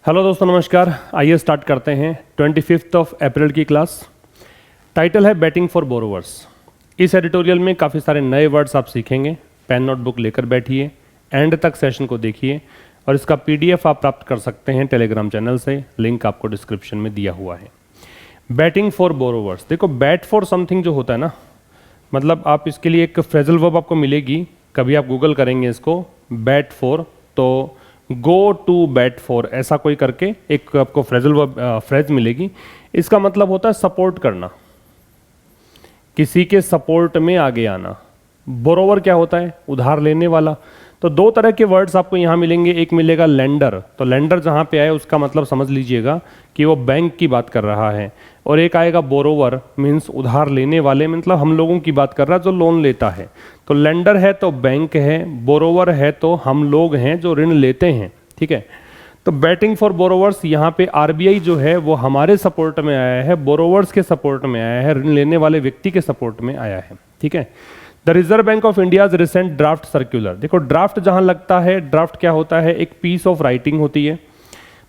Hello दोस्तों, नमस्कार। आइए स्टार्ट करते हैं 25 अप्रैल की क्लास। टाइटल है बैटिंग फॉर बोरोवर्स। इस एडिटोरियल में काफ़ी सारे नए वर्ड्स आप सीखेंगे। पेन नोटबुक लेकर बैठिए, एंड तक सेशन को देखिए और इसका पीडीएफ आप प्राप्त कर सकते हैं टेलीग्राम चैनल से। लिंक आपको डिस्क्रिप्शन में दिया हुआ है। बैटिंग फॉर बोरोवर्स, देखो बैट फॉर समथिंग जो होता है ना, मतलब आप इसके लिए एक फ्रेजल वर्ब आपको मिलेगी। कभी आप गूगल करेंगे इसको बैट फॉर, तो गो टू बैट फॉर ऐसा कोई करके एक आपको फ्रेजल वर्ब फ्रेज मिलेगी। इसका मतलब होता है सपोर्ट करना, किसी के सपोर्ट में आगे आना। बोरोवर क्या होता है? उधार लेने वाला। तो दो तरह के वर्ड्स आपको यहाँ मिलेंगे। एक मिलेगा लेंडर, तो लेंडर जहाँ पे आए उसका मतलब समझ लीजिएगा कि वो बैंक की बात कर रहा है। और एक आएगा बोरोवर, मीन्स उधार लेने वाले, मतलब हम लोगों की बात कर रहा है जो लोन लेता है। तो लेंडर है तो बैंक है, बोरोवर है तो हम लोग हैं जो ऋण लेते हैं। ठीक है, तो बैटिंग फॉर बोरोवर्स, यहाँ पे आरबीआई जो है वो हमारे सपोर्ट में आया है, बोरोवर्स के सपोर्ट में आया है, ऋण लेने वाले व्यक्ति के सपोर्ट में आया है। ठीक है, the reserve bank of India's recent draft circular. देखो ड्राफ्ट जहां लगता है, ड्राफ्ट क्या होता है? एक पीस ऑफ राइटिंग होती है,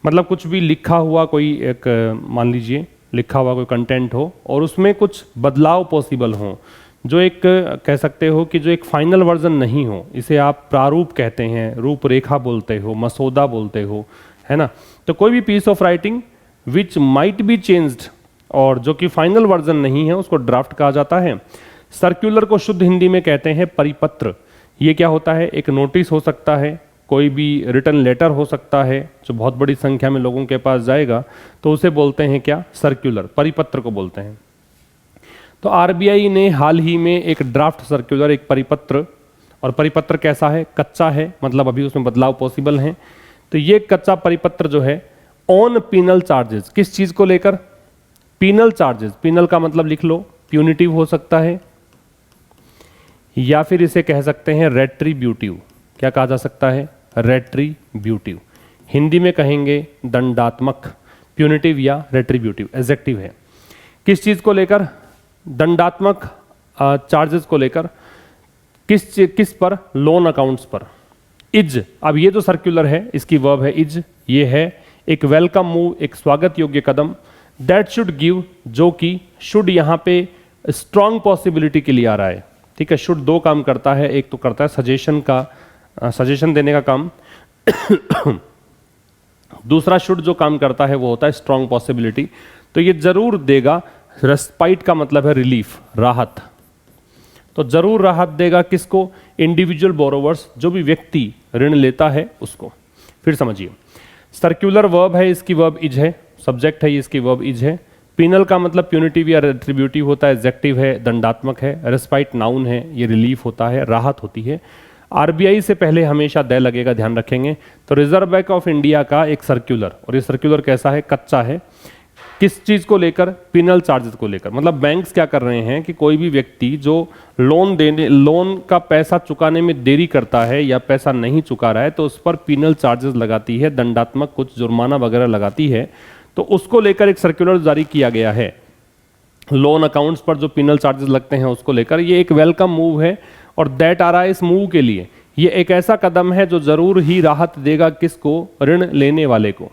मतलब कुछ भी लिखा हुआ कोई एक, मान लीजिए लिखा हुआ कोई कंटेंट हो और उसमें कुछ बदलाव पॉसिबल हो, जो एक कह सकते हो कि जो एक फाइनल वर्जन नहीं हो। इसे आप प्रारूप कहते हैं, रूपरेखा बोलते हो, मसौदा बोलते हो, है ना। तो कोई भी piece of writing which might be changed, और जो कि फाइनल वर्जन नहीं है, उसको ड्राफ्ट कहा जाता है। सर्कुलर को शुद्ध हिंदी में कहते हैं परिपत्र। ये क्या होता है? एक नोटिस हो सकता है, कोई भी रिटर्न लेटर हो सकता है जो बहुत बड़ी संख्या में लोगों के पास जाएगा, तो उसे बोलते हैं क्या? सर्कुलर, परिपत्र को बोलते हैं। तो आरबीआई ने हाल ही में एक ड्राफ्ट सर्कुलर, एक परिपत्र, और परिपत्र कैसा है? कच्चा है, मतलब अभी उसमें बदलाव पॉसिबल हैं। तो ये कच्चा परिपत्र जो है ऑन पीनल चार्जेस, किस चीज को लेकर? Penal charges. पीनल का मतलब लिख लो, प्यूनिटिव हो सकता है, या फिर इसे कह सकते हैं रेट्रीब्यूटिव। क्या कहा जा सकता है? रेट्रीब्यूटिव। हिंदी में कहेंगे दंडात्मक। प्यूनिटिव या रेट्रीब्यूटिव एडजेक्टिव है। किस चीज को लेकर? दंडात्मक चार्जेस को लेकर। किस पर? लोन अकाउंट्स पर। इज, अब ये जो सर्कुलर है इसकी वर्ब है इज। ये है एक वेलकम मूव, एक स्वागत योग्य कदम। दैट शुड गिव, जो कि शुड यहाँ पे स्ट्रॉन्ग पॉसिबिलिटी के लिए आ रहा है। ठीक है, शुड दो काम करता है, एक तो करता है सजेशन का, सजेशन देने का काम दूसरा शुड जो काम करता है वो होता है स्ट्रॉन्ग पॉसिबिलिटी। तो ये जरूर देगा। रेस्पाइट का मतलब है रिलीफ, राहत। तो जरूर राहत देगा किसको? इंडिविजुअल बोरोवर्स, जो भी व्यक्ति ऋण लेता है उसको। फिर समझिए, सर्कुलर वर्ब है, इसकी वर्ब इज है, सब्जेक्ट है, इसकी वर्ब इज है। पीनल का मतलब प्यूनिटिव या रेट्रीब्यूटिव होता है, एडजेक्टिव है, दंडात्मक है। रेस्पाइट नाउन है, ये रिलीफ होता है, राहत होती है। आरबीआई से पहले हमेशा दे लगेगा, ध्यान रखेंगे। तो रिजर्व बैंक ऑफ इंडिया का एक सर्कुलर, और ये सर्कुलर कैसा है? कच्चा है। किस चीज को लेकर? पीनल चार्जेस को लेकर। मतलब बैंक्स क्या कर रहे हैं कि कोई भी व्यक्ति जो लोन का पैसा चुकाने में देरी करता है या पैसा नहीं चुका रहा है, तो उस पर पीनल चार्जेस लगाती है, दंडात्मक कुछ जुर्माना वगैरह लगाती है। तो उसको लेकर एक सर्कुलर जारी किया गया है। लोन अकाउंट्स पर जो पीनल चार्जेस लगते हैं उसको लेकर ये एक वेलकम मूव है, और दैट आ रहा है इस मूव के लिए। ये एक ऐसा कदम है जो जरूर ही राहत देगा किसको? ऋण लेने वाले को।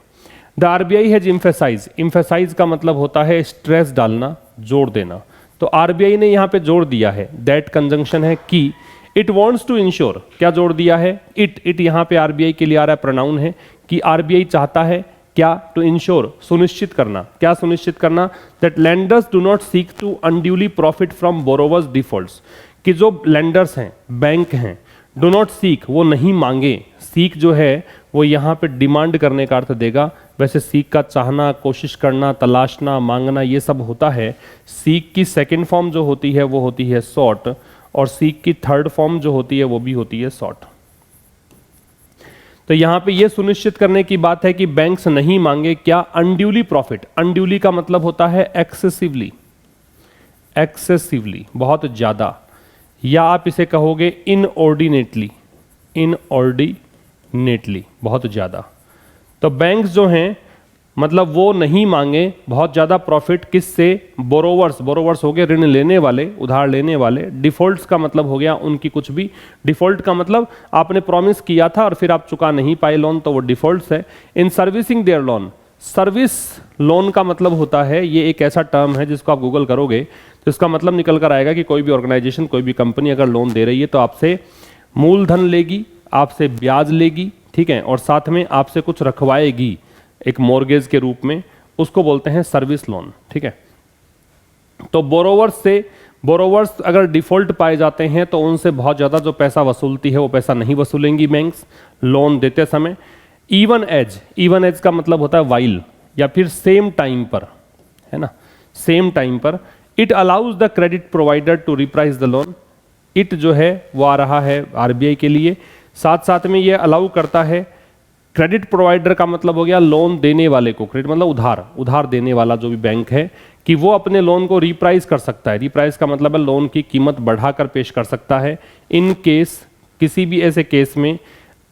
The RBI has emphasise, emphasise का मतलब होता है स्ट्रेस डालना, जोर देना। तो आरबीआई ने यहाँ पे जोर दिया है, दैट कंजंक्शन है कि। इट वांट्स टू इंश्योर, क्या जोर दिया है? इट यहाँ पे आरबीआई के लिए आ रहा है, प्रोनाउन है, कि आरबीआई चाहता है क्या? टू इंश्योर, सुनिश्चित करना। क्या सुनिश्चित करना? That lenders do not seek to unduly profit from borrowers defaults, कि जो लेंडर्स हैं, बैंक हैं, डू नॉट सीक, वो नहीं मांगे। सीक जो है वो यहाँ पे डिमांड करने का अर्थ देगा। वैसे सीक का चाहना, कोशिश करना, तलाशना, मांगना, ये सब होता है। सीक की सेकंड फॉर्म जो होती है वो होती है सॉट, और सीक की थर्ड फॉर्म जो होती है वो भी होती है सॉट। तो यहाँ पे ये सुनिश्चित करने की बात है कि बैंक्स नहीं मांगे क्या? Unduly profit. अनड्यूली का मतलब होता है एक्सेसिवली, एक्सेसिवली, बहुत ज्यादा, या आप इसे कहोगे इनऑर्डिनेटली, इनऑर्डिनेटली, बहुत ज्यादा। तो बैंक्स जो हैं मतलब वो नहीं मांगे बहुत ज़्यादा प्रॉफिट किससे, बोरोवर्स, बोरोवर्स हो गए ऋण लेने वाले, उधार लेने वाले। डिफॉल्ट्स का मतलब हो गया उनकी कुछ भी, डिफॉल्ट का मतलब आपने प्रॉमिस किया था और फिर आप चुका नहीं पाए लोन, तो वो डिफॉल्ट्स है। In servicing their loan, service loan का मतलब होता है, ये एक ऐसा टर्म है जिसको आप गूगल करोगे तो इसका मतलब निकल कर आएगा कि कोई भी ऑर्गेनाइजेशन, कोई भी कंपनी अगर लोन दे रही है तो आपसे मूलधन लेगी, आपसे ब्याज लेगी, ठीक है, और साथ में आपसे कुछ रखवाएगी एक मॉर्गेज के रूप में, उसको बोलते हैं सर्विस लोन, ठीक है। तो बोरोवर्स अगर डिफॉल्ट पाए जाते हैं तो उनसे बहुत ज़्यादा जो पैसा वसूलती है वो पैसा नहीं वसूलेंगी बैंक्स लोन देते समय। इवन एज का मतलब होता है वाइल, या फिर सेम टाइम पर, है ना, सेम टाइम पर। It allows the credit provider to reprice the loan, it जो है वो आ रहा है आरबीआई के लिए, साथ साथ में ये अलाउ करता है, क्रेडिट प्रोवाइडर का मतलब हो गया लोन देने वाले को, क्रेडिट मतलब उधार देने वाला जो भी बैंक है, कि वो अपने लोन को रिप्राइस कर सकता है। रिप्राइस का मतलब है लोन की कीमत बढ़ाकर पेश कर सकता है। इन केस, किसी भी ऐसे केस में,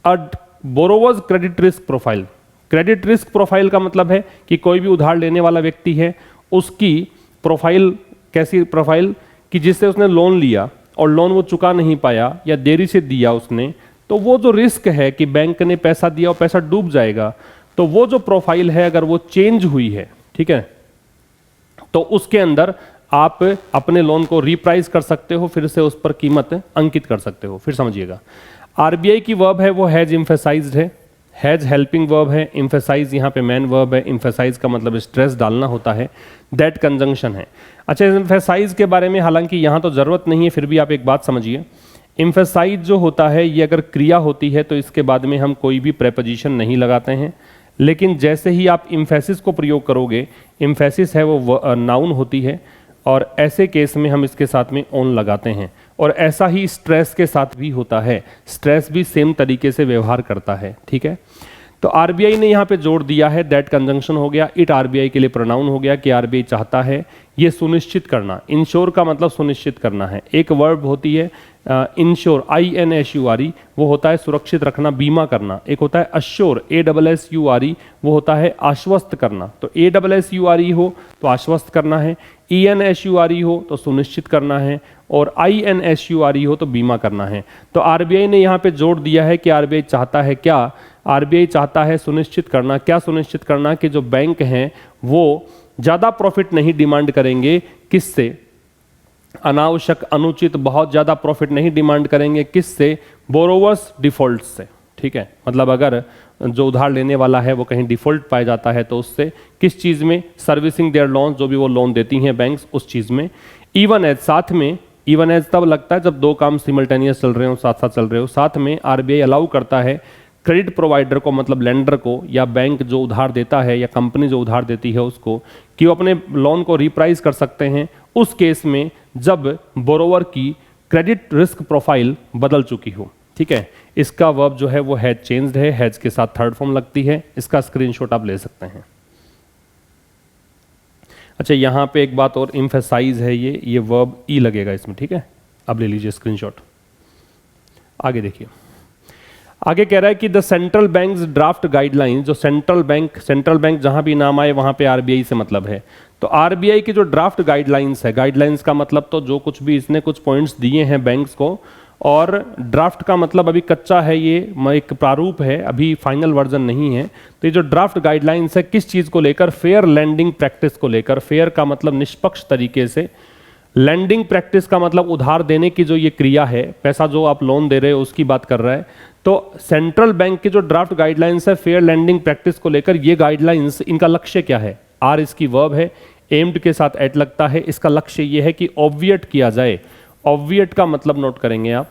borrowers credit risk profile, credit risk profile का मतलब है कि कोई भी उधार लेने वाला व्यक्ति है, उसकी प्रोफाइल कैसी प्रोफाइल, कि जिससे उसने लोन लिया और लोन वो चुका नहीं पाया या देरी से दिया उसने, तो वो जो रिस्क है कि बैंक ने पैसा दिया और पैसा डूब जाएगा, तो वो जो प्रोफाइल है अगर वो चेंज हुई है, ठीक है, तो उसके अंदर आप अपने लोन को रिप्राइस कर सकते हो, फिर से उस पर कीमत अंकित कर सकते हो। फिर समझिएगा, आरबीआई की वर्ब है वो हैज एम्फेसाइज्ड है, हैज हेल्पिंग वर्ब है, एम्फेसाइज यहाँ पे मेन वर्ब है, एम्फेसाइज का मतलब स्ट्रेस डालना होता है, दैट कंजंक्शन है। अच्छा, एम्फेसाइज के बारे में हालांकि यहाँ तो जरूरत नहीं है, फिर भी आप एक बात समझिए, एम्फेसाइज जो होता है ये अगर क्रिया होती है तो इसके बाद में हम कोई भी प्रेपोजिशन नहीं लगाते हैं, लेकिन जैसे ही आप एम्फेसिस को प्रयोग करोगे, एम्फेसिस है वो नाउन होती है, और ऐसे केस में हम इसके साथ में ऑन लगाते हैं। और ऐसा ही स्ट्रेस के साथ भी होता है, स्ट्रेस भी सेम तरीके से व्यवहार करता है, ठीक है। तो आरबीआई ने यहाँ पे जोड़ दिया है, दैट कंजंक्शन हो गया, इट आरबीआई के लिए प्रोनाउन हो गया कि आरबीआई चाहता है ये सुनिश्चित करना। इंश्योर का मतलब सुनिश्चित करना है। एक वर्ब होती है इंश्योर, INSURE, वो होता है सुरक्षित रखना, बीमा करना। एक होता है अश्योर, ASSURE, वो होता है आश्वस्त करना। तो ASSURE हो तो आश्वस्त करना है, ENSURE हो तो सुनिश्चित करना है, और INSURE हो तो बीमा करना है। तो आरबीआई ने यहाँ पे जोड़ दिया है कि आरबीआई चाहता है क्या, आरबीआई चाहता है सुनिश्चित करना। क्या सुनिश्चित करना? कि जो बैंक हैं वो ज़्यादा प्रॉफिट नहीं डिमांड करेंगे, किससे? अनावश्यक, अनुचित, बहुत ज़्यादा प्रॉफिट नहीं डिमांड करेंगे, किससे? बोरोवर्स डिफॉल्ट से, ठीक है। मतलब अगर जो उधार लेने वाला है वो कहीं डिफॉल्ट पाया जाता है तो उससे, किस चीज़ में? सर्विसिंग देयर लोन, जो भी वो लोन देती हैं बैंक्स, उस चीज़ में। इवन एज, साथ में, इवन एज तब लगता है जब दो काम सिमल्टेनियस चल रहे हो, साथ साथ चल रहे हो। साथ में आरबीआई अलाउ करता है क्रेडिट प्रोवाइडर को, मतलब लेंडर को, या बैंक जो उधार देता है या कंपनी जो उधार देती है उसको, कि वो अपने लोन को रिप्राइस कर सकते हैं उस केस में जब बोरोवर की क्रेडिट रिस्क प्रोफाइल बदल चुकी हो, ठीक है। इसका वर्ब जो है वो हैज चेंज्ड है, हैज के साथ थर्ड फॉर्म लगती है। इसका स्क्रीनशॉट आप ले सकते हैं। अच्छा, यहां पे एक बात और, एम्फेसाइज है ये वर्ब ई लगेगा इसमें, ठीक है। अब ले लीजिए स्क्रीनशॉट। आगे देखिए, आगे कह रहा है कि the central banks draft guidelines, जो सेंट्रल बैंक जहां भी नाम आए वहां पे आरबीआई से मतलब है। तो आरबीआई की जो ड्राफ्ट गाइडलाइंस है, गाइडलाइंस का मतलब तो जो कुछ भी इसने कुछ पॉइंट्स दिए हैं बैंक्स को, और ड्राफ्ट का मतलब अभी कच्चा है, ये एक प्रारूप है, अभी फाइनल वर्जन नहीं है। तो ये जो ड्राफ्ट गाइडलाइंस है किस चीज़ को लेकर? फेयर लैंडिंग प्रैक्टिस को लेकर। फेयर का मतलब निष्पक्ष तरीके से, लैंडिंग प्रैक्टिस का मतलब उधार देने की जो ये क्रिया है, पैसा जो आप लोन दे रहे हो उसकी बात कर रहा है। तो सेंट्रल बैंक की जो ड्राफ्ट गाइडलाइंस है फेयर लैंडिंग प्रैक्टिस को लेकर, ये गाइडलाइंस, इनका लक्ष्य क्या है? आर इसकी वर्ब है, एम्ड के साथ एट लगता है। इसका लक्ष्य ये है कि ऑब्विएट किया जाए। ऑब्विएट का मतलब नोट करेंगे आप,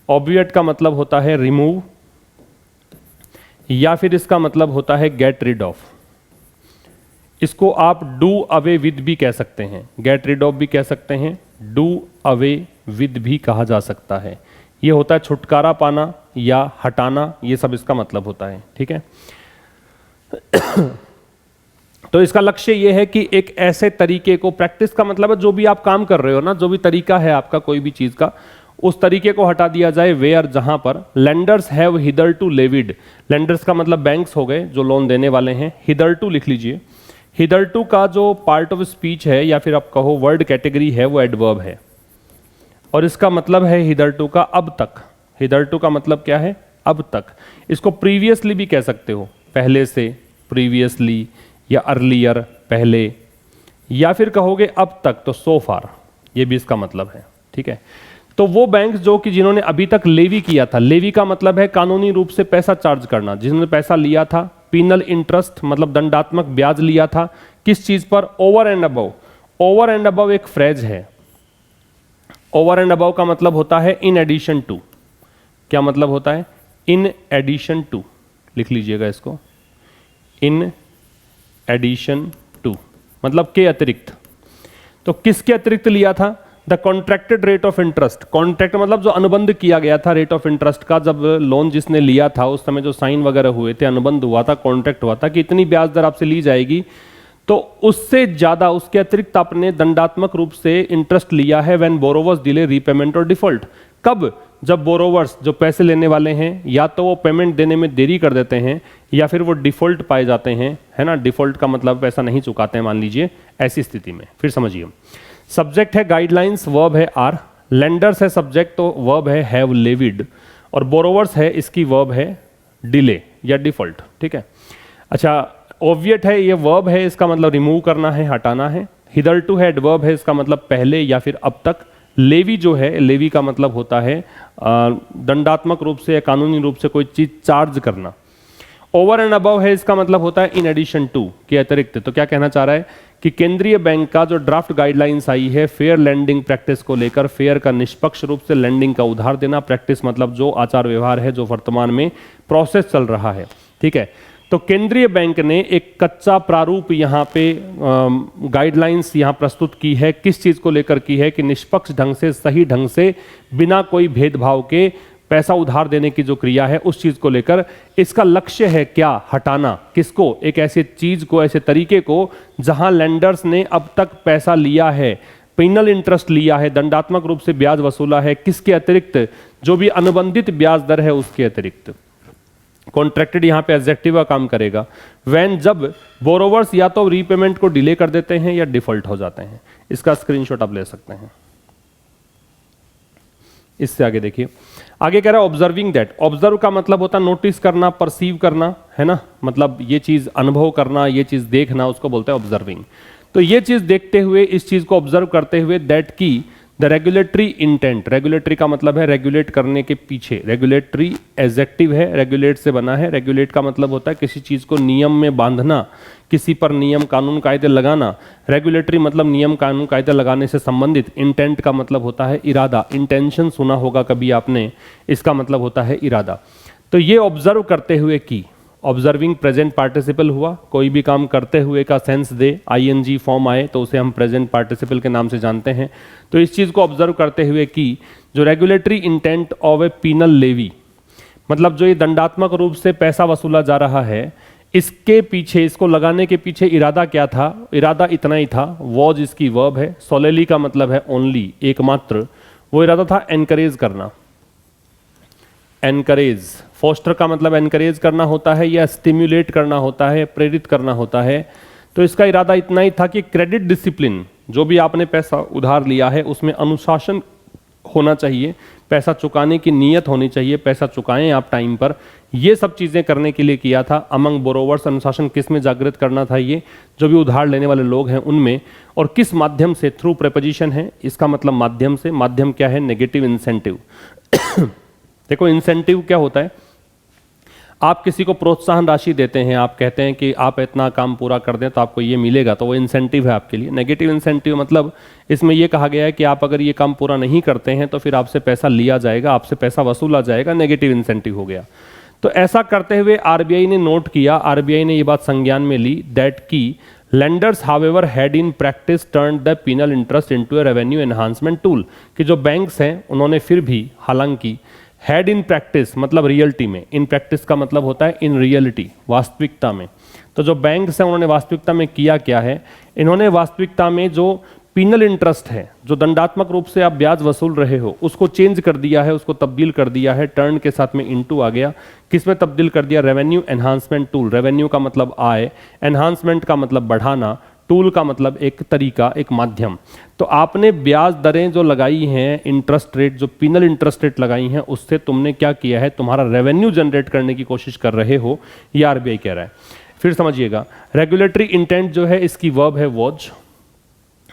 ऑब्विएट का मतलब होता है रिमूव, या फिर इसका मतलब होता है गेट रिड ऑफ। इसको आप डू अवे विद भी कह सकते हैं, गेट रिड ऑफ भी कह सकते हैं, डू अवे विद भी कहा जा सकता है। ये होता है छुटकारा पाना या हटाना, ये सब इसका मतलब होता है, ठीक है। तो इसका लक्ष्य ये है कि एक ऐसे तरीके को, प्रैक्टिस का मतलब है जो भी आप काम कर रहे हो ना, जो भी तरीका है आपका कोई भी चीज का, उस तरीके को हटा दिया जाए वेयर जहां पर lenders have hitherto levied, lenders का मतलब बैंक्स हो गए जो लोन देने वाले हैं, हिदरटू लिख लीजिए। हिदरटू का जो पार्ट ऑफ स्पीच है या फिर आप कहो वर्ड कैटेगरी है वो एडवर्ब है, और इसका मतलब है हिदरटू का अब तक। हिदरटू का मतलब क्या है? अब तक। इसको प्रीवियसली भी कह सकते हो, पहले से, प्रीवियसली, या अर्लियर, पहले, या फिर कहोगे अब तक तो सो फार, ये भी इसका मतलब है। ठीक है, तो वो बैंक जो कि जिन्होंने अभी तक लेवी किया था, लेवी का मतलब है कानूनी रूप से पैसा चार्ज करना, जिन्होंने पैसा लिया था, पीनल इंटरेस्ट मतलब दंडात्मक ब्याज लिया था, किस चीज पर? Over and above. Over and above एक फ्रेज है। ओवर एंड अबव का मतलब होता है इन एडिशन टू। क्या मतलब होता है? इन एडिशन टू, लिख लीजिएगा इसको, इन एडिशन टू मतलब के अतिरिक्त। तो किसके अतिरिक्त लिया था? The contracted rate of interest. Contract मतलब जो अनुबंध किया गया था रेट ऑफ इंटरेस्ट का, जब लोन जिसने लिया था उस समय जो साइन वगैरह हुए थे, अनुबंध हुआ था, कॉन्ट्रैक्ट हुआ था कि इतनी ब्याज दर आपसे ली जाएगी, तो उससे ज्यादा, उसके अतिरिक्त आपने दंडात्मक रूप से इंटरेस्ट लिया है व्हेन बोरोवर्स डिले रीपेमेंट और डिफॉल्ट। कब? जब बोरोवर्स जो पैसे लेने वाले हैं या तो वो पेमेंट देने में देरी कर देते हैं या फिर वो डिफॉल्ट पाए जाते हैं, है ना। डिफॉल्ट का मतलब पैसा नहीं चुकाते हैं मान लीजिए, ऐसी स्थिति में। फिर समझिए, सब्जेक्ट है गाइडलाइंस, वर्ब है आर, लेंडर्स है सब्जेक्ट तो वर्ब है हैव लेविड, और बोरोवर्स है इसकी वर्ब है डिले या डिफॉल्ट। ठीक है, अच्छा ओवियट है ये वर्ब है, इसका मतलब रिमूव करना है, हटाना है। हिदरटू है एडवर्ब है, इसका मतलब पहले या फिर अब तक। लेवी जो है, लेवी का मतलब होता है दंडात्मक रूप से या कानूनी रूप से कोई चीज चार्ज करना। ओवर एंड अबव है, इसका मतलब होता है इन एडिशन टू, के अतिरिक्त। तो क्या कहना चाह रहा है कि केंद्रीय बैंक का जो ड्राफ्ट गाइडलाइंस आई है फेयर लैंडिंग प्रैक्टिस को लेकर, फेयर का निष्पक्ष रूप से, लैंडिंग का उधार देना, प्रैक्टिस मतलब जो आचार व्यवहार है जो वर्तमान में प्रोसेस चल रहा है। ठीक है, तो केंद्रीय बैंक ने एक कच्चा प्रारूप यहाँ पे गाइडलाइंस यहाँ प्रस्तुत की है, किस चीज को लेकर की है कि निष्पक्ष ढंग से, सही ढंग से, बिना कोई भेदभाव के पैसा उधार देने की जो क्रिया है उस चीज को लेकर। इसका लक्ष्य है क्या? हटाना। किसको? एक ऐसी चीज को, ऐसे तरीके को जहां लेंडर्स ने अब तक पैसा लिया है, पेनल इंटरेस्ट लिया है, दंडात्मक रूप से ब्याज वसूला है, किसके अतिरिक्त? जो भी अनुबंधित ब्याज दर है उसके अतिरिक्त। कॉन्ट्रैक्टेड यहां पे एडजेक्टिव का काम करेगा। व्हेन, जब बोरोवर्स या तो रीपेमेंट को डिले कर देते हैं या डिफॉल्ट हो जाते हैं। इसका स्क्रीनशॉट आप ले सकते हैं। इससे आगे देखिए, आगे कह रहा है ऑब्जर्विंग दैट। ऑब्जर्व का मतलब होता है नोटिस करना, परसीव करना, है ना, मतलब ये चीज अनुभव करना, ये चीज देखना, उसको बोलते हैं ऑब्जर्विंग। तो ये चीज देखते हुए, इस चीज को ऑब्जर्व करते हुए, दैट की द रेगुलेटरी इंटेंट। रेगुलेटरी का मतलब है रेगुलेट करने के पीछे, रेगुलेटरी एडजेक्टिव है, रेगुलेट से बना है। रेगुलेट का मतलब होता है किसी चीज को नियम में बांधना, किसी पर नियम कानून कायदे लगाना। रेगुलेटरी मतलब नियम कानून कायदे लगाने से संबंधित। इंटेंट का मतलब होता है इरादा, इंटेंशन सुना होगा कभी आपने, इसका मतलब होता है इरादा। तो ये ऑब्जर्व करते हुए की, ऑब्जर्विंग प्रेजेंट पार्टिसिपल हुआ, कोई भी काम करते हुए का सेंस दे, आईएनजी फॉर्म आए तो उसे हम प्रेजेंट पार्टिसिपल के नाम से जानते हैं। तो इस चीज को ऑब्जर्व करते हुए की जो regulatory intent of a penal levy, मतलब जो ये दंडात्मक रूप से पैसा वसूला जा रहा है, इसके पीछे, इसको लगाने के पीछे इरादा क्या था? इरादा इतना ही था, वॉज इसकी वर्ब है, सोलेली का मतलब है ओनली, एकमात्र। वो इरादा था एनकरेज करना, एनकरेज। फोस्टर का मतलब एनकरेज करना होता है या स्टिम्युलेट करना होता है, प्रेरित करना होता है। तो इसका इरादा इतना ही था कि क्रेडिट डिसिप्लिन, जो भी आपने पैसा उधार लिया है उसमें अनुशासन होना चाहिए, पैसा चुकाने की नीयत होनी चाहिए, पैसा चुकाएं आप टाइम पर, ये सब चीजें करने के लिए किया था। अमंग बोरोवर्स, अनुशासन किस में जागृत करना था? ये जो भी उधार लेने वाले लोग हैं उनमें। और किस माध्यम से? थ्रू प्रेपोजिशन है, इसका मतलब माध्यम से। माध्यम क्या है? Negative incentive. देखो इंसेंटिव क्या होता है? आप किसी को प्रोत्साहन राशि देते हैं, आप कहते हैं कि आप इतना काम पूरा कर दें तो आपको ये मिलेगा, तो वो इंसेंटिव है आपके लिए। नेगेटिव इंसेंटिव मतलब इसमें ये कहा गया है कि आप अगर ये काम पूरा नहीं करते हैं तो फिर आपसे पैसा लिया जाएगा, आपसे पैसा वसूला जाएगा, नेगेटिव इंसेंटिव हो गया। तो ऐसा करते हुए आरबीआई ने नोट किया, आरबीआई ने ये बात संज्ञान में ली, दैट की lenders however had in practice turn the penal interest into a revenue enhancement tool, कि जो बैंक्स हैं उन्होंने फिर भी, हालांकि, हैड इन प्रैक्टिस मतलब रियलिटी में, इन प्रैक्टिस का मतलब होता है इन रियलिटी, वास्तविकता में। तो जो बैंक्स हैं उन्होंने वास्तविकता में किया क्या है? इन्होंने वास्तविकता में जो पीनल इंटरेस्ट है, जो दंडात्मक रूप से आप ब्याज वसूल रहे हो, उसको चेंज कर दिया है, उसको तब्दील कर दिया है, टर्न के साथ में इनटू आ गया, किस में तब्दील कर दिया, रेवेन्यू एनहांसमेंट टूल। रेवेन्यू का मतलब आय, एनहांसमेंट का मतलब बढ़ाना, टूल का मतलब एक तरीका, एक माध्यम। तो आपने ब्याज दरें जो लगाई हैं, इंटरेस्ट रेट, जो पीनल इंटरेस्ट रेट लगाई हैं, उससे तुमने क्या किया है, तुम्हारा रेवेन्यू जनरेट करने की कोशिश कर रहे हो, ये आरबीआई कह रहा है। फिर समझिएगा, रेगुलेटरी इंटेंट जो है इसकी वर्ब है वॉज,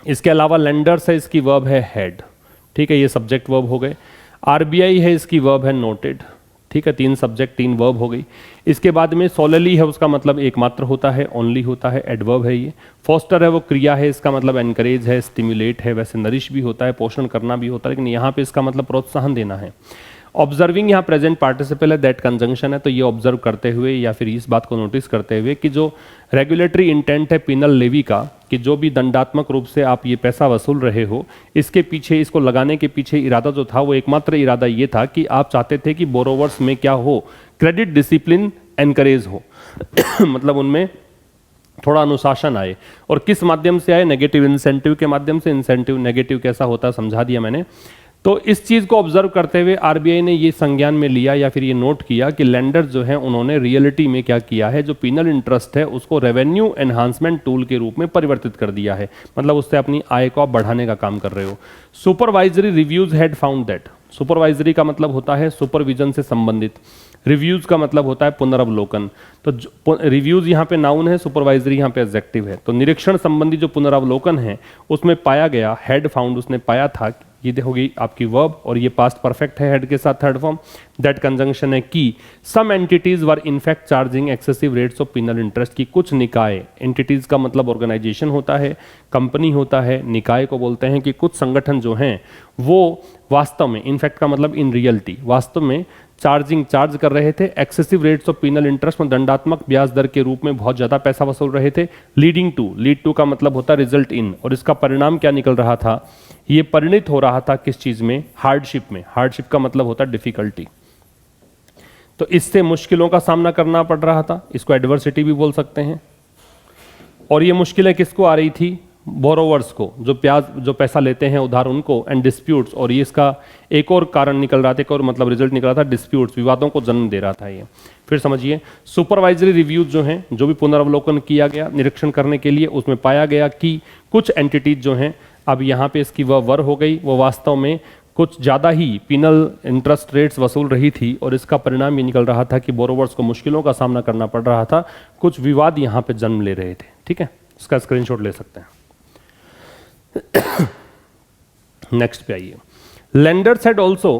इसके अलावा लेंडर्स है इसकी वर्ब है हैड, ठीक है, ये सब्जेक्ट वर्ब हो गए। आरबीआई है इसकी वर्ब है नोटेड, ठीक है, 3 सब्जेक्ट 3 वर्ब हो गई। इसके बाद में सोलली है, उसका मतलब एकमात्र होता है, ओनली होता है, एडवर्ब है ये। फोस्टर है वो क्रिया है, इसका मतलब एनकरेज है, स्टिमुलेट है, वैसे नरिश भी होता है, पोषण करना भी होता है, लेकिन यहाँ पे इसका मतलब प्रोत्साहन देना है। ऑब्जर्विंग यहाँ प्रेजेंट पार्टिसिपल है, दैट कंजंक्शन है, तो ये ऑब्जर्व करते हुए या फिर इस बात को नोटिस करते हुए कि जो रेगुलेटरी इंटेंट है पीनल लेवी का, कि जो भी दंडात्मक रूप से आप ये पैसा वसूल रहे हो, इसके पीछे, इसको लगाने के पीछे इरादा जो था वो एकमात्र इरादा ये था कि आप चाहते थे कि बोरोवर्स में क्या हो, क्रेडिट डिसिप्लिन एनकरेज हो मतलब उनमें थोड़ा अनुशासन आए। और किस माध्यम से आए, नेगेटिव इंसेंटिव के माध्यम से। इंसेंटिव नेगेटिव कैसा होता है समझा दिया मैंने। तो इस चीज को ऑब्जर्व करते हुए आरबीआई ने ये संज्ञान में लिया या फिर ये नोट किया कि लेंडर जो है उन्होंने रियलिटी में क्या किया है, जो पीनल इंटरेस्ट है उसको रेवेन्यू एनहांसमेंट टूल के रूप में परिवर्तित कर दिया है, मतलब उससे अपनी आय को आप बढ़ाने का काम कर रहे हो। Supervisory reviews had found that, supervisory का मतलब होता है सुपरविजन से संबंधित, रिव्यूज का मतलब होता है पुनरावलोकन। तो रिव्यूज यहाँ पे नाउन है, सुपरवाइजरी यहाँ पे एडजेक्टिव है। तो निरीक्षण संबंधी जो पुनरावलोकन है उसमें पाया गया, हैड फाउंड, उसने पाया था, ये होगी आपकी वर्ब और ये पास्ट परफेक्ट है हेड के साथ थर्ड फॉर्म, दैट कंजंक्शन है कि some entities were in fact charging excessive rates of penal interest, की कुछ निकाय, एंटिटीज का मतलब ऑर्गेनाइजेशन होता है, कंपनी होता है, निकाय को बोलते हैं कि कुछ संगठन जो हैं वो वास्तव में, इनफैक्ट का मतलब इन रियलिटी, वास्तव में चार्ज कर रहे थे excessive rates of penal interest, में दंडात्मक ब्याज दर के रूप में बहुत ज्यादा पैसा वसूल रहे थे। लीडिंग टू, लीड टू का मतलब होता है रिजल्ट इन, और इसका परिणाम क्या निकल रहा था, ये परिणित हो रहा था किस चीज में, हार्डशिप में। हार्डशिप का मतलब होता है डिफिकल्टी, तो इससे मुश्किलों का सामना करना पड़ रहा था, इसको एडवर्सिटी भी बोल सकते हैं। और ये मुश्किलें किसको आ रही थी, बोरोवर्स को, जो पैसा लेते हैं उधार उनको, एंड डिस्प्यूट्स, और ये इसका एक और कारण निकल रहा था, एक और मतलब रिजल्ट निकल रहा था, डिस्प्यूट्स, विवादों को जन्म दे रहा था ये। फिर समझिए, सुपरवाइजरी रिव्यूज जो हैं, जो भी पुनरावलोकन किया गया निरीक्षण करने के लिए, उसमें पाया गया कि कुछ एंटिटीज जो हैं, अब यहाँ पे इसकी वह वर हो गई, वो वास्तव में कुछ ज़्यादा ही पीनल इंटरेस्ट रेट्स वसूल रही थी, और इसका परिणाम ये निकल रहा था कि बोरोवर्स को मुश्किलों का सामना करना पड़ रहा था, कुछ विवाद यहाँ पे जन्म ले रहे थे। ठीक है, इसका स्क्रीनशॉट ले सकते हैं। नेक्स्ट पे आइए, lenders had also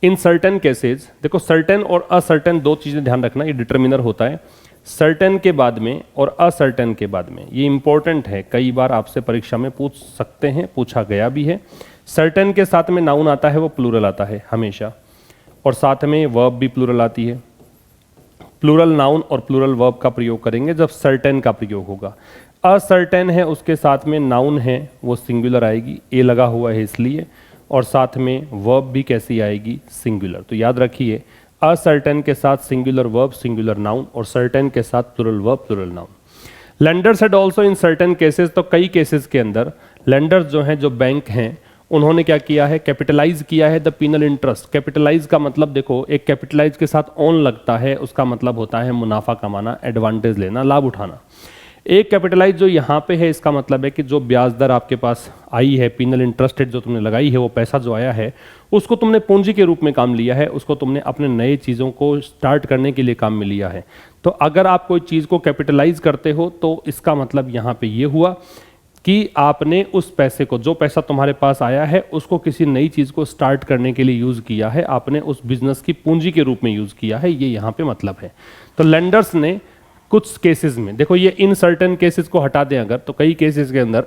in certain cases, देखो सर्टेन और असर्टेन दो चीजें ध्यान रखना, ये डिटर्मिनर होता है, सर्टेन के बाद में और असर्टेन के बाद में, ये इंपॉर्टेंट है, कई बार आपसे परीक्षा में पूछ सकते हैं, पूछा गया भी है। सर्टेन के साथ में नाउन आता है वो प्लूरल आता है हमेशा, और साथ में वर्ब भी प्लूरल आती है। प्लूरल नाउन और प्लूरल वर्ब का प्रयोग करेंगे जब सर्टेन का प्रयोग होगा। असर्टेन है उसके साथ में नाउन है वो सिंगुलर आएगी, ए लगा हुआ है इसलिए, और साथ में वर्ब भी कैसी आएगी, सिंगुलर। तो याद रखिए, असर्टेन के साथ सिंगुलर वर्ब सिंगुलर नाउन, और सर्टेन के साथ plural verb plural noun. Lenders had also in certain cases, तो कई केसेस के अंदर लेंडर्स जो हैं, जो बैंक हैं, उन्होंने क्या किया है, कैपिटलाइज किया है द पीनल इंटरेस्ट। कैपिटलाइज का मतलब देखो, एक कैपिटलाइज के साथ ऑन लगता है, उसका मतलब होता है मुनाफा कमाना, एडवांटेज लेना, लाभ उठाना। एक कैपिटलाइज जो यहाँ पे है, इसका मतलब है कि जो ब्याज दर आपके पास आई है, पीनल इंटरेस्ट रेट जो तुमने लगाई है, वो पैसा जो आया है उसको तुमने पूंजी के रूप में काम लिया है, उसको तुमने अपने नए चीज़ों को स्टार्ट करने के लिए काम में लिया है। तो अगर आप कोई चीज़ को कैपिटलाइज करते हो तो इसका मतलब यहाँ पे ये हुआ कि आपने उस पैसे को, जो पैसा तुम्हारे पास आया है, उसको किसी नई चीज़ को स्टार्ट करने के लिए यूज़ किया है, आपने उस बिजनेस की पूंजी के रूप में यूज़ किया है, ये यहाँ पे मतलब है। तो लेंडर्स ने कुछ केसेस में, देखो ये इन सर्टेन केसेस को हटा दें अगर, तो कई केसेस के अंदर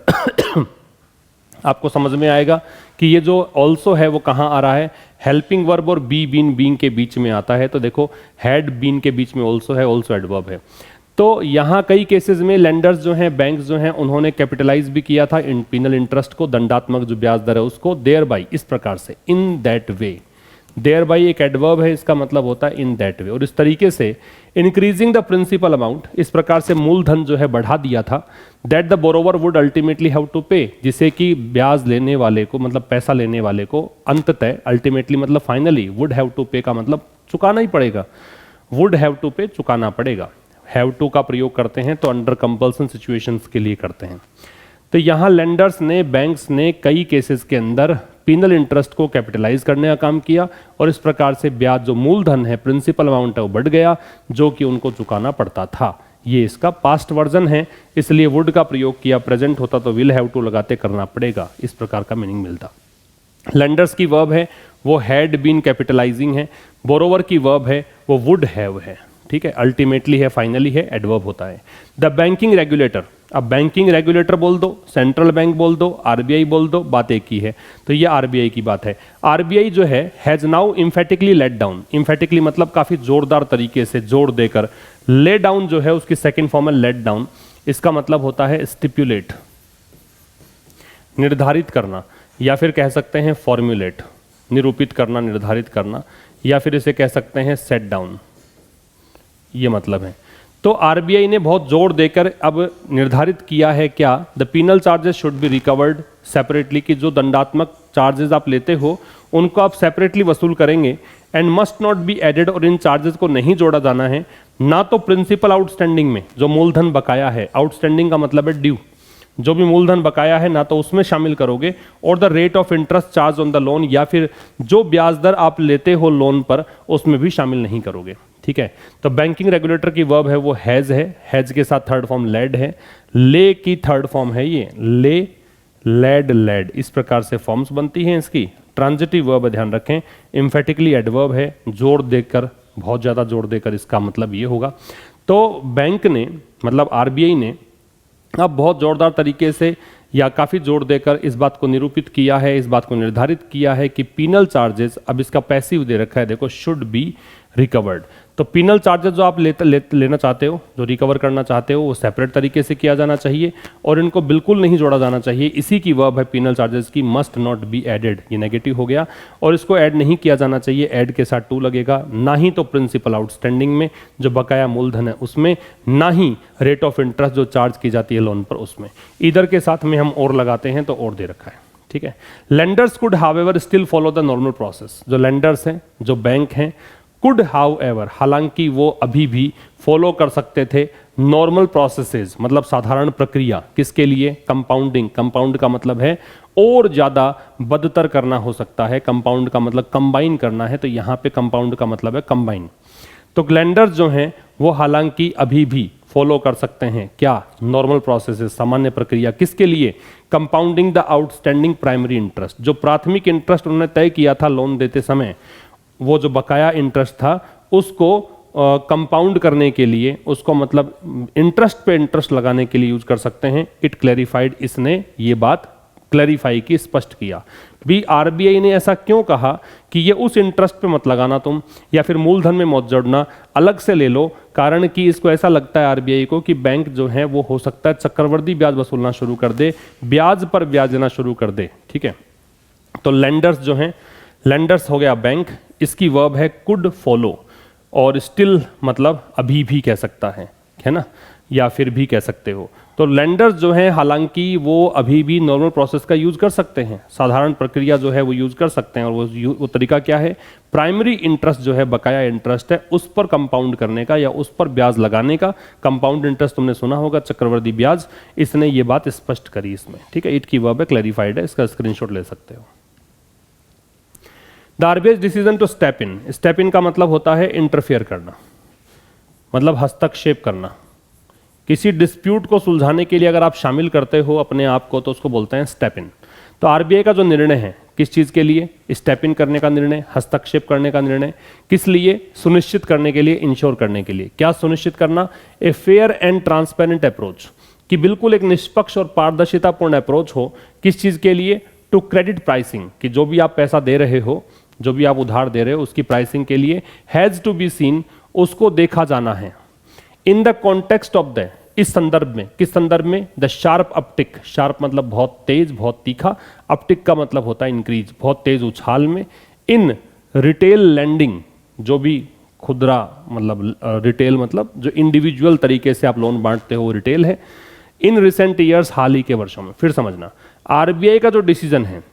आपको समझ में आएगा कि ये जो ऑल्सो है वो कहाँ आ रहा है, हेल्पिंग वर्ब और बी बीन बीइंग के बीच में आता है। तो देखो हैड बीन के बीच में ऑल्सो है, ऑल्सो एडवर्ब है। तो यहाँ कई केसेस में लेंडर्स जो हैं, बैंक्स जो हैं, उन्होंने कैपिटलाइज भी किया था इन पीनल इंटरेस्ट को, दंडात्मक जो ब्याज दर है उसको, देयर बाई, इस प्रकार से, in that way. Thereby एक एडवर्ब है, इसका मतलब होता है इन दैट वे। और इस तरीके से इंक्रीजिंग द प्रिंसिपल अमाउंट, इस प्रकार से मूलधन जो है बढ़ा दिया था, that the borrower would ultimately have to pay, जिसे कि ब्याज लेने वाले को मतलब पैसा लेने वाले को अंततः अल्टीमेटली मतलब फाइनली वुड हैव टू पे का मतलब चुकाना ही पड़ेगा, वुड हैव टू पे चुकाना पड़ेगा। हैव टू का प्रयोग करते हैं तो अंडर कंपल्सन सिचुएशंस के लिए करते हैं। तो यहाँ लेंडर्स ने, बैंक्स ने कई केसेस के अंदर पीनल इंटरेस्ट को कैपिटलाइज करने का काम किया और इस प्रकार से ब्याज जो मूलधन है, प्रिंसिपल अमाउंट है, वो बढ़ गया जो कि उनको चुकाना पड़ता था। ये इसका पास्ट वर्जन है, इसलिए वुड का प्रयोग किया। प्रेजेंट होता तो विल हैव टू लगाते करना पड़ेगा, इस प्रकार का मीनिंग मिलता। लेंडर्स की वर्ब है वो हैड बीन कैपिटलाइजिंग है, बोरोवर की वर्ब है वो वुड हैव है, ठीक है, अल्टीमेटली है, फाइनली है, एडवर्ब होता है। द बैंकिंग रेगुलेटर, अब बैंकिंग रेगुलेटर बोल दो, सेंट्रल बैंक बोल दो, आरबीआई बोल दो, बात एक ही है। तो ये आरबीआई की बात है। आरबीआई जो है हैज नाउ इम्फेटिकली लेट डाउन, इम्फेटिकली मतलब काफी जोरदार तरीके से, जोर देकर, ले डाउन जो है उसकी सेकेंड फॉर्म है लेट डाउन, इसका मतलब होता है स्टिपुलेट, निर्धारित करना, या फिर कह सकते हैं फॉर्मुलेट, निरूपित करना, निर्धारित करना, या फिर इसे कह सकते हैं सेट डाउन, ये मतलब है। तो आरबीआई ने बहुत जोर देकर अब निर्धारित किया है क्या, the penal charges should be recovered separately, कि जो दंडात्मक चार्जेस आप लेते हो उनको आप सेपरेटली वसूल करेंगे, and must not be added, और इन चार्जेस को नहीं जोड़ा जाना है, ना तो प्रिंसिपल आउटस्टैंडिंग में, जो मूलधन बकाया है, आउटस्टैंडिंग का मतलब है ड्यू, जो भी मूलधन बकाया है ना तो उसमें शामिल करोगे, और the rate of interest charge on the loan, या फिर जो ब्याज दर आप लेते हो लोन पर उसमें भी शामिल नहीं करोगे, ठीक है। तो बैंकिंग रेगुलेटर की वर्ब है वो हैज है, हैज के साथ थर्ड फॉर्म लेड है, ले की थर्ड फॉर्म है ये ले, लेड, लेड, इस प्रकार से फॉर्म्स बनती हैं इसकी। ट्रांजिटिव वर्ब ध्यान रखें, एम्फेटिकली एडवर्ब है, जोर देकर, बहुत ज्यादा जोर देकर, इसका मतलब ये होगा। तो बैंक ने मतलब आरबीआई ने अब बहुत जोरदार तरीके से या काफ़ी जोर देकर इस बात को निरूपित किया है, इस बात को निर्धारित किया है कि पीनल चार्जेस, अब इसका पैसिव दे रखा है देखो, शुड बी रिकवर्ड। तो पीनल चार्जेस जो आप लेना चाहते हो, जो रिकवर करना चाहते हो, वो सेपरेट तरीके से किया जाना चाहिए और इनको बिल्कुल नहीं जोड़ा जाना चाहिए। इसी की वर्ब है पीनल चार्जेस की, मस्ट नॉट बी एडेड, ये नेगेटिव हो गया, और इसको ऐड नहीं किया जाना चाहिए, ऐड के साथ टू लगेगा, ना ही तो प्रिंसिपल आउटस्टैंडिंग में जो बकाया मूलधन है उसमें, ना ही रेट ऑफ इंटरेस्ट जो चार्ज की जाती है लोन पर उसमें। इधर के साथ में हम और लगाते हैं तो और दे रखा है, ठीक है। Lenders could however still follow the normal process, जो लेंडर्स हैं, जो बैंक हैं, कुड हाउएवर, हालांकि वो अभी भी फॉलो कर सकते थे नॉर्मल प्रोसेसेस, मतलब साधारण प्रक्रिया, किसके लिए, कंपाउंडिंग, कंपाउंड का मतलब है और ज्यादा बदतर करना हो सकता है, कंपाउंड का मतलब कंबाइन करना है, तो यहां पे कंपाउंड का मतलब है कंबाइन। तो लेंडर्स जो हैं वो हालांकि अभी भी फॉलो कर सकते हैं क्या, नॉर्मल प्रोसेसेस, सामान्य प्रक्रिया, किसके लिए, compounding the outstanding primary interest, जो प्राथमिक इंटरेस्ट उन्होंने तय किया था लोन देते समय, वो जो बकाया इंटरेस्ट था उसको कंपाउंड करने के लिए, उसको मतलब इंटरेस्ट पे इंटरेस्ट लगाने के लिए यूज कर सकते हैं। इट क्लैरिफाइड, इसने ये बात क्लैरिफाई की, स्पष्ट किया। भी आरबीआई ने ऐसा क्यों कहा कि ये उस इंटरेस्ट पे मत लगाना तुम, या फिर मूलधन में मत जोड़ना, अलग से ले लो, कारण कि इसको ऐसा लगता है आरबीआई को कि बैंक जो है वो हो सकता है चक्रवृद्धि ब्याज वसूलना शुरू कर दे, ब्याज पर ब्याज देना शुरू कर दे, ठीक है। तो लेंडर्स जो हैं, लेंडर्स हो गया बैंक, इसकी वर्ब है कुड फॉलो, और स्टिल मतलब अभी भी कह सकता है ना, या फिर भी कह सकते हो। तो लेंडर्स जो हैं हालांकि वो अभी भी नॉर्मल प्रोसेस का यूज कर सकते हैं, साधारण प्रक्रिया जो है वो यूज कर सकते हैं, और वो तरीका क्या है, प्राइमरी इंटरेस्ट जो है, बकाया इंटरेस्ट है, उस पर कंपाउंड करने का या उस पर ब्याज लगाने का। कंपाउंड इंटरेस्ट तुमने सुना होगा, चक्रवृद्धि ब्याज, इसने ये बात स्पष्ट करी इसमें, ठीक है। इट की वर्ब है क्लैरिफाइड है, इसका स्क्रीनशॉट ले सकते हो। The RBI decision to step in, step in का मतलब होता है इंटरफेयर करना, मतलब हस्तक्षेप करना। किसी डिस्प्यूट को सुलझाने के लिए अगर आप शामिल करते हो अपने आप को तो उसको बोलते हैं स्टेप इन। तो आरबीआई का जो निर्णय है, किस चीज के लिए, स्टेप इन करने का निर्णय, हस्तक्षेप करने का निर्णय, किस लिए, सुनिश्चित करने के लिए, इंश्योर करने के लिए। क्या सुनिश्चित करना, a fair and transparent approach, कि बिल्कुल एक निष्पक्ष और पारदर्शितापूर्ण अप्रोच हो, किस चीज के लिए, टू क्रेडिट प्राइसिंग, कि जो भी आप पैसा दे रहे हो, जो भी आप उधार दे रहे हो उसकी प्राइसिंग के लिए, हैज टू बी सीन, उसको देखा जाना है, in the context of the, इस संदर्भ में, किस संदर्भ में, द शार्प अपटिक, शार्प मतलब बहुत तेज, बहुत तीखा, अपटिक का मतलब होता है इंक्रीज, बहुत तेज उछाल में, इन रिटेल लैंडिंग, जो भी खुदरा मतलब रिटेल मतलब जो इंडिविजुअल तरीके से आप लोन बांटते हो वो रिटेल है। इन रिसेंट ईयर्स, हाल ही के वर्षों में, फिर समझना आरबीआई का जो डिसीजन है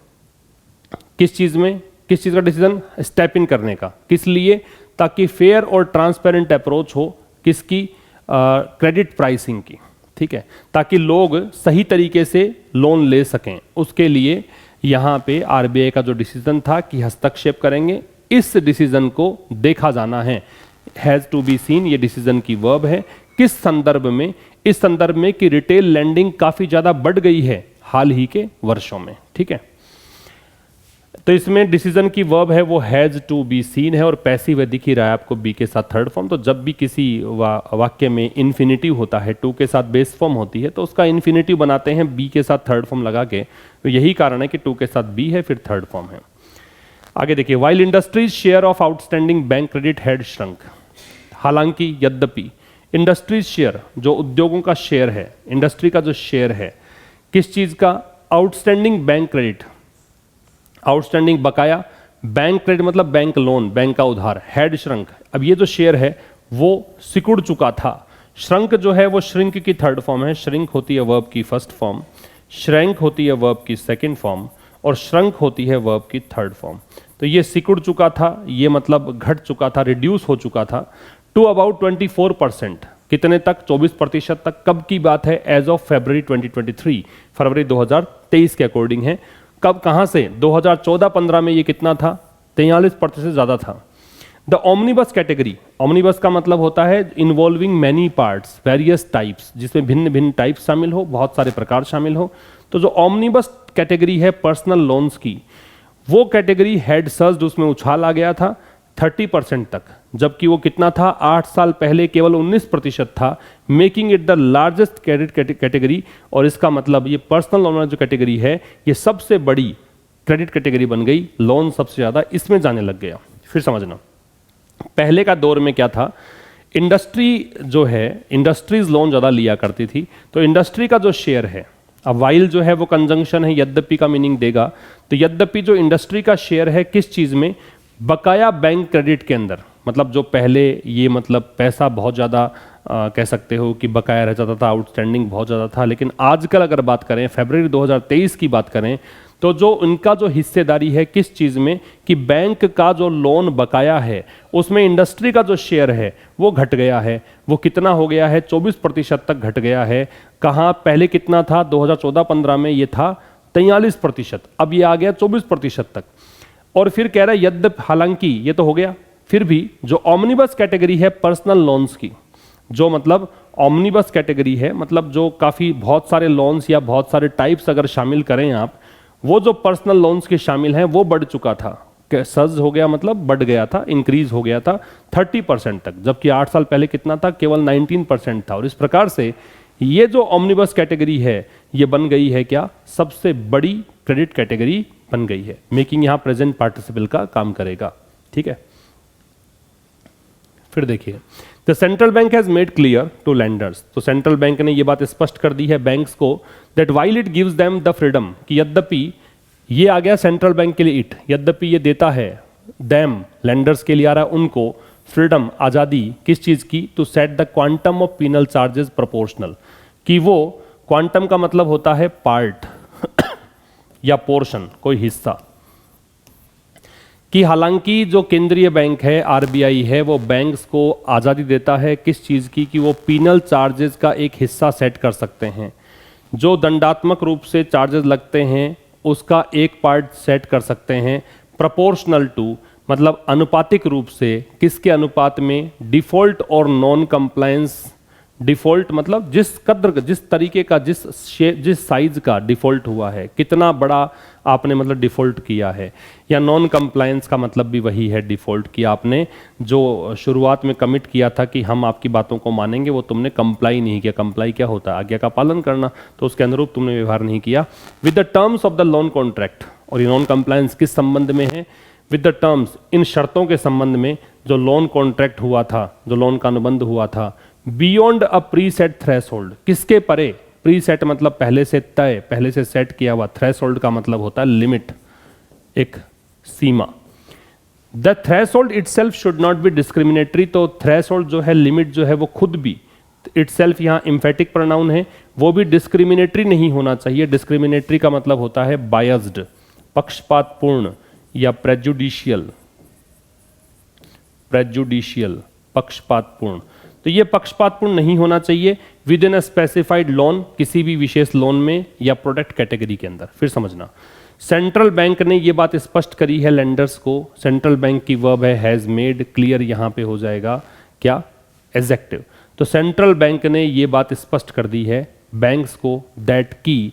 किस चीज में, किस चीज का डिसीजन, स्टेप इन करने का, किस लिए, ताकि फेयर और ट्रांसपेरेंट अप्रोच हो किसकी, क्रेडिट प्राइसिंग की, ठीक है, ताकि लोग सही तरीके से लोन ले सकें। उसके लिए यहाँ पे आरबीआई का जो डिसीजन था कि हस्तक्षेप करेंगे, इस डिसीजन को देखा जाना है, हैज टू बी सीन, ये डिसीजन की वर्ब है। किस संदर्भ में, इस संदर्भ में कि रिटेल लैंडिंग काफी ज्यादा बढ़ गई है हाल ही के वर्षों में, ठीक है। तो इसमें डिसीजन की वर्ब है वो हैज टू बी सीन है, और पैसिव है, दिख ही रहा है आपको बी के साथ थर्ड फॉर्म। तो जब भी किसी वाक्य में इन्फिनिटिव होता है, टू के साथ बेस फॉर्म होती है, तो उसका इन्फिनिटिव बनाते हैं बी के साथ थर्ड फॉर्म लगा के। तो यही कारण है कि टू के साथ बी है फिर थर्ड फॉर्म है। आगे देखिए, while industries share of outstanding bank credit had shrunk, हालांकि यद्यपि इंडस्ट्रीज शेयर, जो उद्योगों का शेयर है, इंडस्ट्री का जो शेयर है, किस चीज का, आउटस्टैंडिंग बैंक क्रेडिट, आउटस्टैंडिंग बकाया बैंक क्रेडिट मतलब बैंक लोन, बैंक का उधार, हैड श्रंक, अब ये जो शेयर है वो सिकुड़ चुका था। श्रंक जो है वो श्रिंक की थर्ड फॉर्म है, श्रिंक होती है वर्ब की फर्स्ट फॉर्म, श्रैंक होती है वर्ब की सेकंड फॉर्म, और श्रंक होती है वर्ब की थर्ड फॉर्म। तो ये सिकुड़ चुका था, ये मतलब घट चुका था, रिड्यूस हो चुका था टू अबाउट 24%, कितने तक, 24% तक। कब की बात है, एज ऑफ फरवरी 2023, फरवरी 2023 के अकॉर्डिंग है। कब, कहां से, 2014-15 में ये कितना था, 43% से ज्यादा था। द ओमनीबस कैटेगरी, ओमनीबस का मतलब होता है involving many parts, various types, जिसमें भिन्न भिन्न टाइप्स शामिल हो, बहुत सारे प्रकार शामिल हो। तो जो ओमनीबस कैटेगरी है पर्सनल लोन्स की, वो कैटेगरी हैड सर्ज्ड, उसमें उछाल आ गया था 30% तक, जबकि वो कितना था, 8 साल पहले केवल 19% था, making it the largest credit category. और इसका मतलब ये पर्सनल लोन जो कैटेगरी है ये सबसे बड़ी क्रेडिट कैटेगरी बन गई, लोन सबसे ज्यादा इसमें जाने लग गया। फिर समझना, पहले का दौर में क्या था, इंडस्ट्री जो है, इंडस्ट्रीज लोन ज्यादा लिया करती थी, तो इंडस्ट्री का जो शेयर है, अब वाइल जो है वो कंजंक्शन है, यद्यपि का मीनिंग देगा, तो यद्यपि जो इंडस्ट्री का शेयर है किस चीज में, बकाया बैंक क्रेडिट के अंदर, मतलब जो पहले ये मतलब पैसा बहुत ज़्यादा कह सकते हो कि बकाया रह जाता था, आउटस्टैंडिंग बहुत ज़्यादा था। लेकिन आजकल अगर बात करें, फरवरी 2023 की बात करें, तो जो उनका जो हिस्सेदारी है किस चीज़ में, कि बैंक का जो लोन बकाया है उसमें इंडस्ट्री का जो शेयर है वो घट गया है। वो कितना हो गया है, 24% तक घट गया है। कहाँ, पहले कितना था, 2014-15 में ये था 43%, अब ये आ गया 24% तक। और फिर कह रहा है यद्यपि, हालांकि, ये तो हो गया, फिर भी जो ओमनीबस कैटेगरी है पर्सनल लोन्स की, जो मतलब ओमनीबस कैटेगरी है, मतलब जो काफ़ी बहुत सारे लोन्स या बहुत सारे टाइप्स अगर शामिल करें आप, वो जो पर्सनल लोन्स के शामिल हैं वो बढ़ चुका था, सर्ज हो गया मतलब बढ़ गया था, इंक्रीज हो गया था 30% तक, जबकि 8 साल पहले कितना था, केवल 19% था। और इस प्रकार से ये जो ओमनीबस कैटेगरी है ये बन गई है क्या, सबसे बड़ी क्रेडिट कैटेगरी बन गई है। मेकिंग यहां प्रेजेंट पार्टिसिपल का काम करेगा, ठीक है। फिर देखिए, the central bank has made clear to lenders, तो सेंट्रल बैंक ने यह बात स्पष्ट कर दी है बैंक्स को, that while it gives them the freedom, कि यद्यपि, ये आ गया सेंट्रल बैंक के लिए इट, यद्यपि ये देता है देम, लैंडर्स के लिए आ रहा है उनको, फ्रीडम, आजादी, किस चीज की, to set the quantum of penal charges proportional, कि वो क्वांटम का मतलब होता है पार्ट या पोर्शन, कोई हिस्सा, कि हालांकि जो केंद्रीय बैंक है, आरबीआई है, वो बैंक्स को आज़ादी देता है किस चीज़ की, कि वो पीनल चार्जेस का एक हिस्सा सेट कर सकते हैं। जो दंडात्मक रूप से चार्जेस लगते हैं उसका एक पार्ट सेट कर सकते हैं, प्रोपोर्शनल टू मतलब अनुपातिक रूप से, किसके अनुपात में, डिफॉल्ट और नॉन कंप्लायंस। डिफॉल्ट मतलब जिस कद्र, जिस तरीके का, जिस साइज का डिफॉल्ट हुआ है, कितना बड़ा आपने मतलब डिफॉल्ट किया है। या नॉन कंप्लायंस का मतलब भी वही है, डिफॉल्ट किया आपने, जो शुरुआत में कमिट किया था कि हम आपकी बातों को मानेंगे, वो तुमने कंप्लाई नहीं किया। कंप्लाई क्या होता है, आज्ञा का पालन करना, तो उसके अनुरूप तुमने व्यवहार नहीं किया। With the terms of the loan contract, और ये नॉन कंप्लायंस किस संबंध में है, विद द टर्म्स, इन शर्तों के संबंध में जो लोन कॉन्ट्रैक्ट हुआ था, जो लोन का अनुबंध हुआ था, beyond a pre set threshold, किसके परे, प्री सेट मतलब पहले से तय, पहले से सेट किया हुआ, थ्रेशोल्ड का मतलब होता है लिमिट, एक सीमा। The threshold itself should not be discriminatory, तो थ्रेशोल्ड जो है, लिमिट जो है वो खुद भी, इटसेल्फ यहाँ एम्फेटिक प्रोनाउन है, वो भी डिस्क्रिमिनेटरी नहीं होना चाहिए। डिस्क्रिमिनेटरी का मतलब होता है बायस्ड, पक्षपातपूर्ण या प्रेजुडिशियल, पक्षपातपूर्ण। तो ये पक्षपातपूर्ण नहीं होना चाहिए with in a specified loan, किसी भी विशेष लोन में या प्रोडक्ट कैटेगरी के अंदर। फिर समझना, सेंट्रल बैंक ने ये बात स्पष्ट करी है लेंडर्स को, सेंट्रल बैंक की वर्ब है हैज मेड, क्लियर यहां पे हो जाएगा क्या, एडजेक्टिव। तो सेंट्रल बैंक ने ये बात स्पष्ट कर दी है बैंक्स को दैट की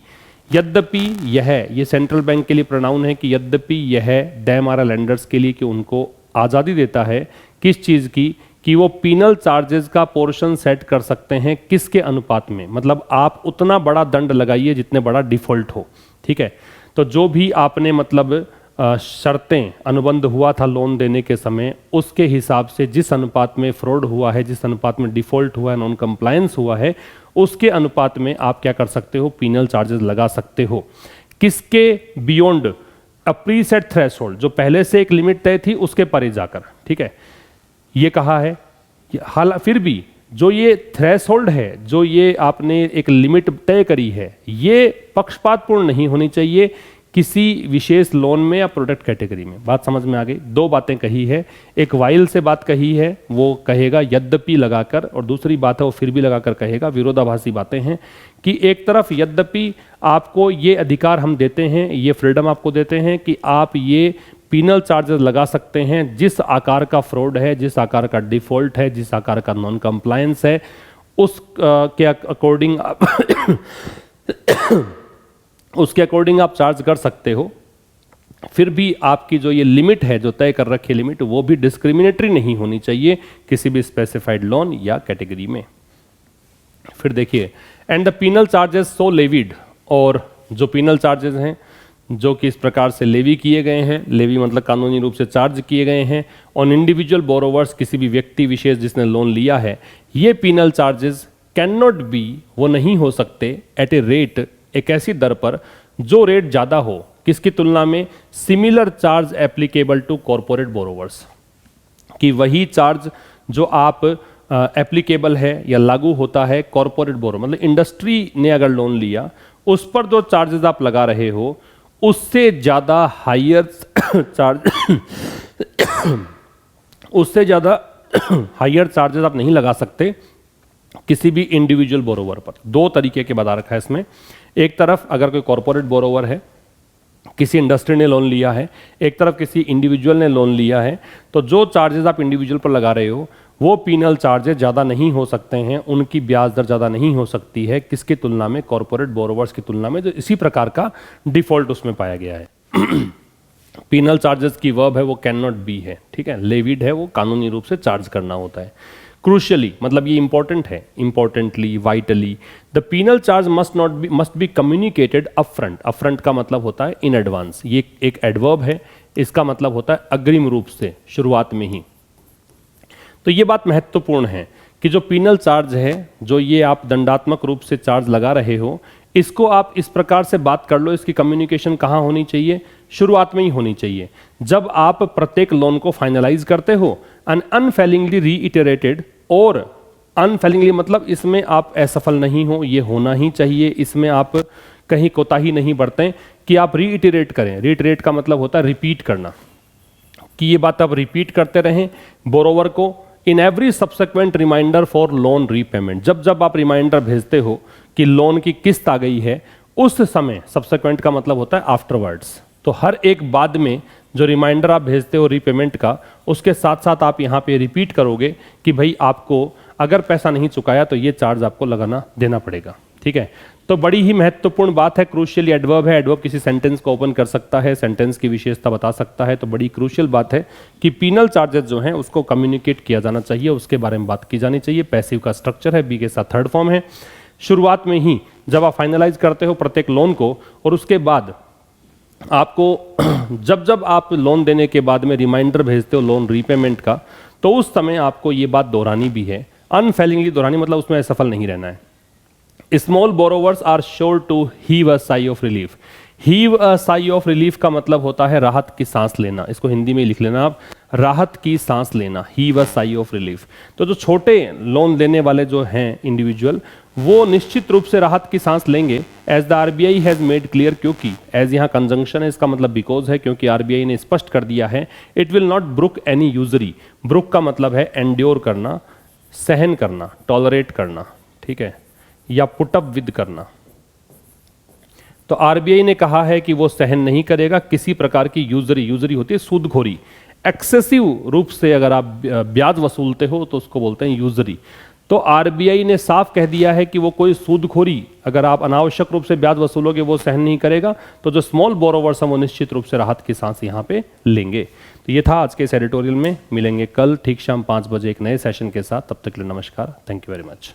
यद्यपि यह, ये सेंट्रल बैंक के लिए प्रोनाउन है कि यद्यपि यह, दै हमारा लेंडर्स के लिए कि उनको आज़ादी देता है किस चीज़ की, कि वो पीनल चार्जेस का पोर्शन सेट कर सकते हैं किसके अनुपात में, मतलब आप उतना बड़ा दंड लगाइए जितने बड़ा डिफॉल्ट हो। ठीक है, तो जो भी आपने मतलब शर्तें, अनुबंध हुआ था लोन देने के समय, उसके हिसाब से जिस अनुपात में फ्रॉड हुआ है, जिस अनुपात में डिफॉल्ट हुआ है, नॉन कंप्लायंस हुआ है, उसके अनुपात में आप क्या कर सकते हो, पीनल चार्जेस लगा सकते हो। किसके बियॉन्ड अ प्रीसेट थ्रेशोल्ड, जो पहले से एक लिमिट तय थी उसके परे जाकर। ठीक है, ये कहा है। हाल फिर भी जो ये थ्रेशोल्ड है, जो ये आपने एक लिमिट तय करी है, ये पक्षपातपूर्ण नहीं होनी चाहिए किसी विशेष लोन में या प्रोडक्ट कैटेगरी में। बात समझ में आ गई? दो बातें कही है, एक वाइल से बात कही है, वो कहेगा यद्यपि लगाकर, और दूसरी बात है वो फिर भी लगाकर कहेगा। विरोधाभासी बातें हैं कि एक तरफ यद्यपि आपको ये अधिकार हम देते हैं, ये फ्रीडम आपको देते हैं कि आप ये पीनल चार्जेस लगा सकते हैं जिस आकार का फ्रॉड है, जिस आकार का डिफॉल्ट है, जिस आकार का नॉन कंप्लायंस है, उस के अकॉर्डिंग उसके अकॉर्डिंग आप चार्ज कर सकते हो। फिर भी आपकी जो ये लिमिट है, जो तय कर रखी लिमिट, वो भी डिस्क्रिमिनेटरी नहीं होनी चाहिए किसी भी स्पेसिफाइड लोन या कैटेगरी में। फिर देखिए, and the penal charges so levied, और जो पीनल चार्जेस हैं जो कि इस प्रकार से लेवी किए गए हैं, लेवी मतलब कानूनी रूप से चार्ज किए गए हैं ऑन इंडिविजुअल बोरोवर्स, किसी भी व्यक्ति विशेष जिसने लोन लिया है, ये penal charges can not be, वो नहीं हो सकते एट ए रेट, एक ऐसी दर पर जो रेट ज़्यादा हो किसकी तुलना में, similar charge applicable to corporate borrowers, कि वही चार्ज जो आप एप्लीकेबल है या लागू होता है कॉरपोरेट बोरो, मतलब इंडस्ट्री ने अगर लोन लिया, उस पर जो चार्जेस आप लगा रहे हो उससे ज़्यादा हायर चार्ज उससे ज़्यादा हायर चार्जेस आप नहीं लगा सकते किसी भी इंडिविजुअल बोरोवर पर। दो तरीके के बता रखा है इसमें। एक तरफ अगर कोई कॉरपोरेट बोरोवर है, किसी इंडस्ट्री ने लोन लिया है, एक तरफ किसी इंडिविजुअल ने लोन लिया है, तो जो चार्जेस आप इंडिविजुअल पर लगा रहे हो वो पीनल चार्जेस ज़्यादा नहीं हो सकते हैं, उनकी ब्याज दर ज़्यादा नहीं हो सकती है किसकी तुलना में, कॉरपोरेट बोरोवर्स की तुलना में, जो इसी प्रकार का डिफॉल्ट उसमें पाया गया है। पीनल चार्जेस की वर्ब है वो कैन नॉट बी है। ठीक है, लेविड है वो कानूनी रूप से चार्ज करना होता है। क्रूशियली मतलब ये इंपॉर्टेंट है, importantly, vitally, the penal charge must be communicated upfront. Upfront का मतलब होता है इन एडवांस, ये एक एडवर्ब है, इसका मतलब होता है अग्रिम रूप से, शुरुआत में ही। तो ये बात महत्वपूर्ण है कि जो पीनल चार्ज है, जो ये आप दंडात्मक रूप से चार्ज लगा रहे हो, इसको आप इस प्रकार से बात कर लो, इसकी कम्युनिकेशन कहाँ होनी चाहिए, शुरुआत में ही होनी चाहिए। जब आप प्रत्येक लोन को फाइनलाइज करते हो, अनफेलिंगली रीइटरेटेड, और अनफेलिंगली मतलब इसमें आप असफल नहीं हो, ये होना ही चाहिए, इसमें आप कहीं कोताही नहीं बरतें कि आप रीइटरेट करें। रीइटरेट का मतलब होता है रिपीट करना, कि ये बात आप रिपीट करते रहें बोरोवर को in every subsequent reminder for loan repayment. जब जब आप रिमाइंडर भेजते हो कि लोन की किस्त आ गई है, उस समय, सब्सिक्वेंट का मतलब होता है आफ्टरवर्ड्स, तो हर एक बाद में जो रिमाइंडर आप भेजते हो रीपेमेंट का, उसके साथ साथ आप यहाँ पे रिपीट करोगे कि भाई आपको अगर पैसा नहीं चुकाया तो ये चार्ज आपको लगाना देना पड़ेगा। ठीक है, तो बड़ी ही महत्वपूर्ण बात है। क्रूशियल एडवर्ब है, एडवर्ब किसी सेंटेंस को ओपन कर सकता है, सेंटेंस की विशेषता बता सकता है, तो बड़ी क्रूशियल बात है कि पीनल चार्जेस जो हैं उसको कम्युनिकेट किया जाना चाहिए, उसके बारे में बात की जानी चाहिए। पैसिव का स्ट्रक्चर है, बी के साथ थर्ड फॉर्म है। शुरुआत में ही जब आप फाइनलाइज करते हो प्रत्येक लोन को, और उसके बाद आपको जब जब आप लोन देने के बाद में रिमाइंडर भेजते हो लोन रीपेमेंट का, तो उस समय आपको ये बात दोहरानी भी है, अनफेलिंगली दोहरानी, मतलब उसमें असफल नहीं रहना है। Small borrowers are sure to heave a sigh of relief. Heave a sigh of relief का मतलब होता है राहत की सांस लेना, इसको हिंदी में लिख लेना आप, राहत की सांस लेना, heave a sigh of relief. तो जो छोटे लोन देने वाले जो हैं इंडिविजुअल, वो निश्चित रूप से राहत की सांस लेंगे, as the RBI has made clear, क्योंकि एज यहाँ कंजंक्शन है, इसका मतलब बिकॉज है, क्योंकि आरबीआई ने स्पष्ट कर दिया है, it will not brook any usury. Brook का मतलब है एंड्योर करना, सहन करना, टॉलरेट करना, ठीक है, या पुटअप विद करना। तो आरबीआई ने कहा है कि वो सहन नहीं करेगा किसी प्रकार की यूजरी, यूजरी होती है सूदखोरी, एक्सेसिव रूप से अगर आप ब्याज वसूलते हो तो उसको बोलते हैं यूजरी। तो आरबीआई ने साफ कह दिया है कि वो कोई सूदखोरी, अगर आप अनावश्यक रूप से ब्याज वसूलोगे, वो सहन नहीं करेगा। तो जो स्मॉल बोरोवर्स हैं वो निश्चित रूप से राहत की सांस यहाँ पे लेंगे। तो ये था आज के इस एडिटोरियल में। मिलेंगे कल ठीक शाम 5 बजे एक नए सेशन के साथ। तब तक के लिए नमस्कार, थैंक यू वेरी मच।